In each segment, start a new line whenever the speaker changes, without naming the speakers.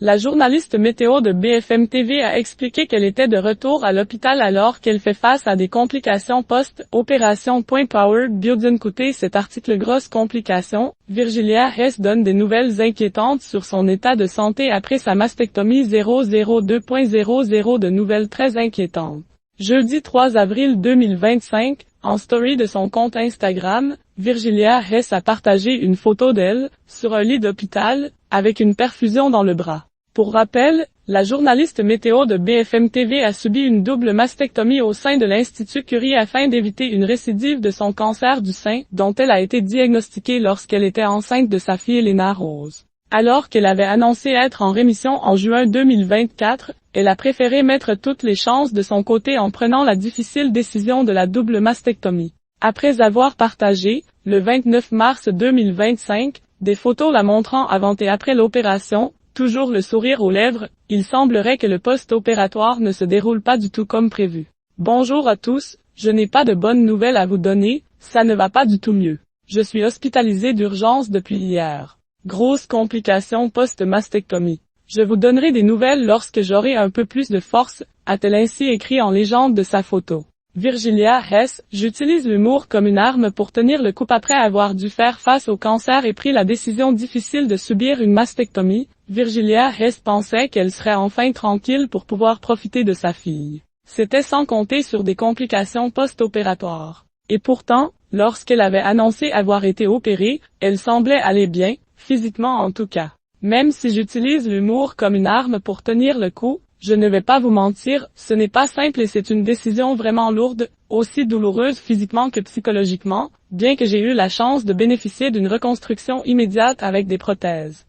La journaliste météo de BFM TV a expliqué qu'elle était de retour à l'hôpital alors qu'elle fait face à des complications post-opération. Power Bioden. Écoutez cet article. Grosse complication, Virgilia Hess donne des nouvelles inquiétantes sur son état de santé après sa mastectomie. 002.00 de nouvelles très inquiétantes. Jeudi 3 avril 2025, en story de son compte Instagram, Virgilia Hess a partagé une photo d'elle, sur un lit d'hôpital, avec une perfusion dans le bras. Pour rappel, la journaliste météo de BFM TV a subi une double mastectomie au sein de l'Institut Curie afin d'éviter une récidive de son cancer du sein, dont elle a été diagnostiquée lorsqu'elle était enceinte de sa fille Léna Rose. Alors qu'elle avait annoncé être en rémission en juin 2024, elle a préféré mettre toutes les chances de son côté en prenant la difficile décision de la double mastectomie. Après avoir partagé, le 29 mars 2025, des photos la montrant avant et après l'opération, toujours le sourire aux lèvres, il semblerait que le post-opératoire ne se déroule pas du tout comme prévu. Bonjour à tous, je n'ai pas de bonnes nouvelles à vous donner, ça ne va pas du tout mieux. Je suis hospitalisée d'urgence depuis hier. Grosse complication post-mastectomie. Je vous donnerai des nouvelles lorsque j'aurai un peu plus de force, a-t-elle ainsi écrit en légende de sa photo. Virgilia Hess, j'utilise l'humour comme une arme pour tenir le coup après avoir dû faire face au cancer et pris la décision difficile de subir une mastectomie. Virgilia Hess pensait qu'elle serait enfin tranquille pour pouvoir profiter de sa fille. C'était sans compter sur des complications post-opératoires. Et pourtant, lorsqu'elle avait annoncé avoir été opérée, elle semblait aller bien, physiquement en tout cas. Même si j'utilise l'humour comme une arme pour tenir le coup, je ne vais pas vous mentir, ce n'est pas simple et c'est une décision vraiment lourde, aussi douloureuse physiquement que psychologiquement, bien que j'ai eu la chance de bénéficier d'une reconstruction immédiate avec des prothèses.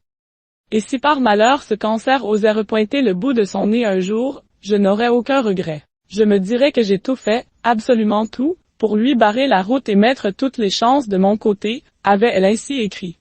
Et si par malheur ce cancer osait repointer le bout de son nez un jour, je n'aurais aucun regret. Je me dirais que j'ai tout fait, absolument tout, pour lui barrer la route et mettre toutes les chances de mon côté, avait-elle ainsi écrit.